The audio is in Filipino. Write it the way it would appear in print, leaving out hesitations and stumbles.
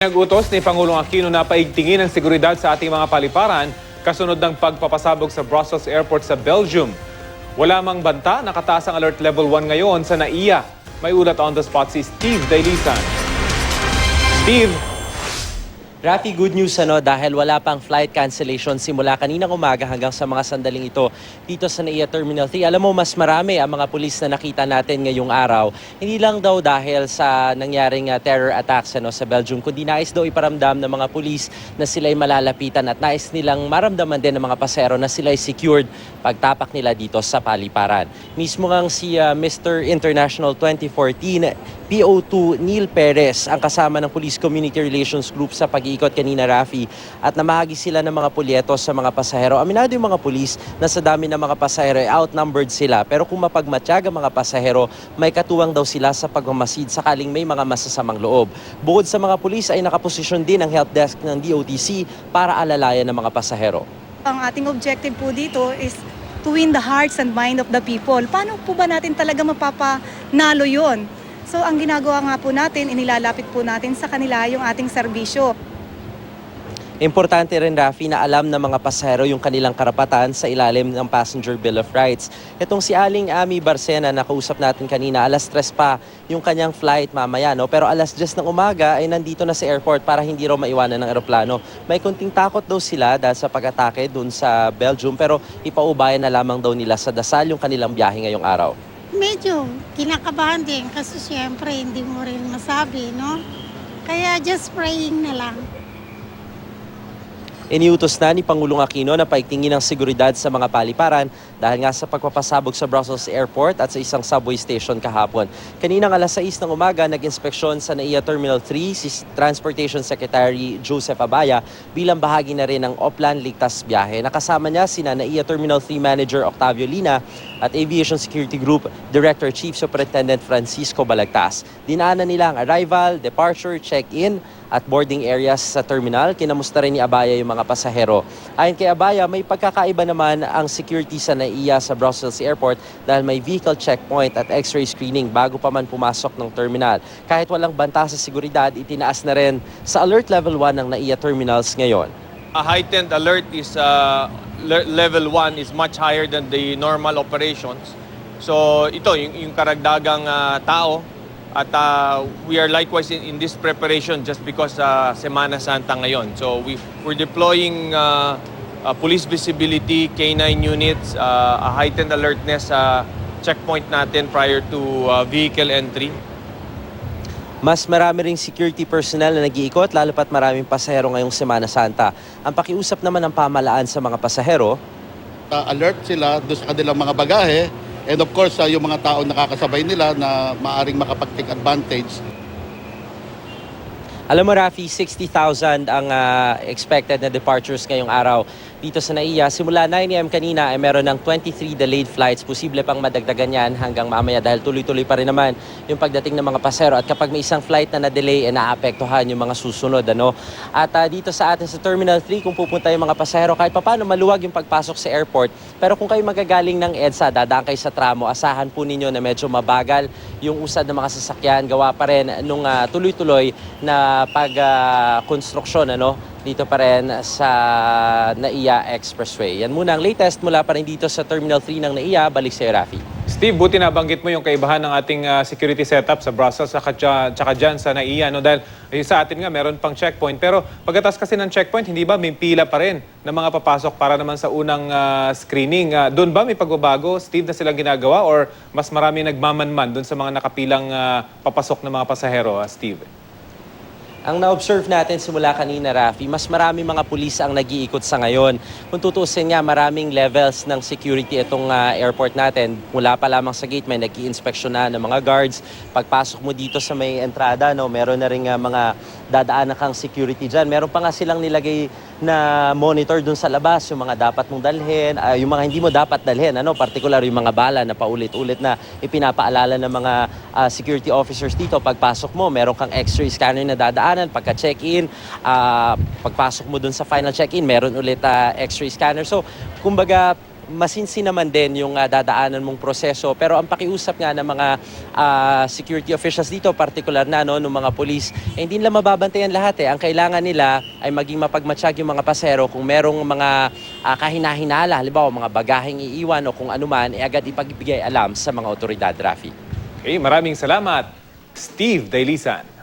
Nag-utos ni Pangulong Aquino na paigtingin ang seguridad sa ating mga paliparan kasunod ng pagpapasabog sa Brussels Airport sa Belgium. Wala mang banta, nakataas ang alert level 1 ngayon sa NAIA. May ulat on the spot si Steve Dailisan. Steve! Rafi, good news dahil wala pang flight cancellation simula kaninang umaga hanggang sa mga sandaling ito dito sa NAIA Terminal 3. Alam mo, mas marami ang mga pulis na nakita natin ngayong araw. Hindi lang daw dahil sa nangyaring terror attacks sa Belgium, kundi nais daw iparamdam ng mga pulis na sila'y malalapitan at nais nilang maramdaman din ng mga pasero na sila'y secured pagtapak nila dito sa paliparan. Mismo ngang si Mr. International 2014, PO2 Neil Perez ang kasama ng Police Community Relations Group sa pag-iikot kanina, Rafi, at namahagi sila ng mga pulyetos sa mga pasahero. Aminado yung mga pulis na sa dami ng mga pasahero ay outnumbered sila, pero kung mapagmatyaga mga pasahero, may katuwang daw sila sa pagmamasid sakaling may mga masasamang loob. Bukod sa mga pulis ay nakaposisyon din ang help desk ng DOTC para alalayan ng mga pasahero. Ang ating objective po dito is to win the hearts and mind of the people. Paano po ba natin talaga mapapanalo yun? So ang ginagawa nga po natin, inilalapit po natin sa kanila yung ating serbisyo. Importante rin, Rafi, na alam ng mga pasahero yung kanilang karapatan sa ilalim ng Passenger Bill of Rights. Itong si Aling Ami Barcena na kausap natin kanina, alas 3 pa yung kanyang flight mamaya, pero alas 10 ng umaga ay nandito na sa airport para hindi raw maiwanan ng eroplano. May kunting takot daw sila dahil sa pag-atake dun sa Belgium, pero ipaubayan na lamang daw nila sa dasal yung kanilang biyahe ngayong araw. Medyo kinakabahan din kasi siyempre hindi mo rin masabi, no? Kaya just praying na lang. Iniutos na ni Pangulong Aquino na paigtingin ang seguridad sa mga paliparan dahil nga sa pagpapasabog sa Brussels Airport at sa isang subway station kahapon. Kaninang alas 6 ng umaga, nag-inspeksyon sa NAIA Terminal 3 si Transportation Secretary Joseph Abaya bilang bahagi na rin ng Oplan Ligtas Biyahe. Nakasama niya sina NAIA Terminal 3 Manager Octavio Lina at Aviation Security Group Director Chief Superintendent Francisco Balagtas. Dinaanan nila ang arrival, departure, check-in at boarding areas sa terminal. Kinamusta rin ni Abaya yung mga pasahero. Ayon kay Abaya, may pagkakaiba naman ang security sa NAIA sa Brussels Airport dahil may vehicle checkpoint at x-ray screening bago pa man pumasok ng terminal. Kahit walang banta sa seguridad, itinaas na rin sa alert level 1 ng NAIA terminals ngayon. A heightened alert is level 1 is much higher than the normal operations. So ito yung karagdagang tao at we are likewise in this preparation just because Semana Santa ngayon. So we're deploying police visibility, K9 units, a heightened alertness checkpoint natin prior to vehicle entry. Mas marami ring security personnel na nag-iikot, lalo pat maraming pasahero ngayong Semana Santa. Ang pakiusap naman ng pamahalaan sa mga pasahero, alert sila doon sa kanilang mga bagahe, and of course yung mga tao nakakasabay nila na maaring makapag-take advantage. Alam mo, Rafi, 60,000 ang expected na departures ngayong araw dito sa NAIA. Simula 9 AM kanina ay meron ng 23 delayed flights. Posible pang madagdagan yan hanggang mamaya dahil tuloy-tuloy pa rin naman yung pagdating ng mga pasahero. At kapag may isang flight na na-delay, naapektuhan yung mga susunod. At dito sa atin sa Terminal 3, kung pupunta yung mga pasahero, kahit paano maluwag yung pagpasok sa airport. Pero kung kayo magagaling ng EDSA, dadaan kayo sa tramo, asahan po ninyo na medyo mabagal yung usad ng mga sasakyan. Gawa pa rin nung tuloy-tuloy na pag-konstruksyon dito pa rin sa NAIA Expressway. Yan muna ang latest mula pa rin dito sa Terminal 3 ng NAIA. Balik sa'yo, Rafi. Steve, buti nabanggit mo yung kaibahan ng ating security setup sa Brussels tsaka dyan sa NAIA. Dahil sa atin nga meron pang checkpoint. Pero pagkatas kasi ng checkpoint, hindi ba may pila pa rin ng mga papasok para naman sa unang screening? Doon ba may pagbabago, Steve, na silang ginagawa? Or mas marami nagmamanman doon sa mga nakapilang papasok ng mga pasahero, Steve? Ang na-observe natin simula kanina, Rafi, mas marami mga pulis ang nag-iikot sa ngayon. Kung tutusin nga, maraming levels ng security itong airport natin. Mula pa lamang sa gate, may nag-i-inspection na ng mga guards. Pagpasok mo dito sa may entrada, meron na rin mga dadaan na kang security dyan. Meron pa nga silang nilagay na monitor dun sa labas, yung mga dapat mong dalhin, yung mga hindi mo dapat dalhin, particular yung mga bala na paulit-ulit na ipinapaalala ng mga security officers dito. Pagpasok mo, meron kang x-ray scanner na dadaanan, pagka-check-in, pagpasok mo dun sa final check-in, meron ulit x-ray scanner. So, kumbaga, masinsin naman din yung dadaanan mong proseso. Pero ang pakiusap nga ng mga security officials dito, particular na no, ng mga police, hindi nila mababantayan lahat eh. Ang kailangan nila ay maging mapagmatsyag yung mga pasero kung merong mga kahinahinala, halimbawa mga bagaheng iiwan o kung anuman, agad ipagbigay alam sa mga otoridad, Rafi. Okay, maraming salamat, Steve Dailisan.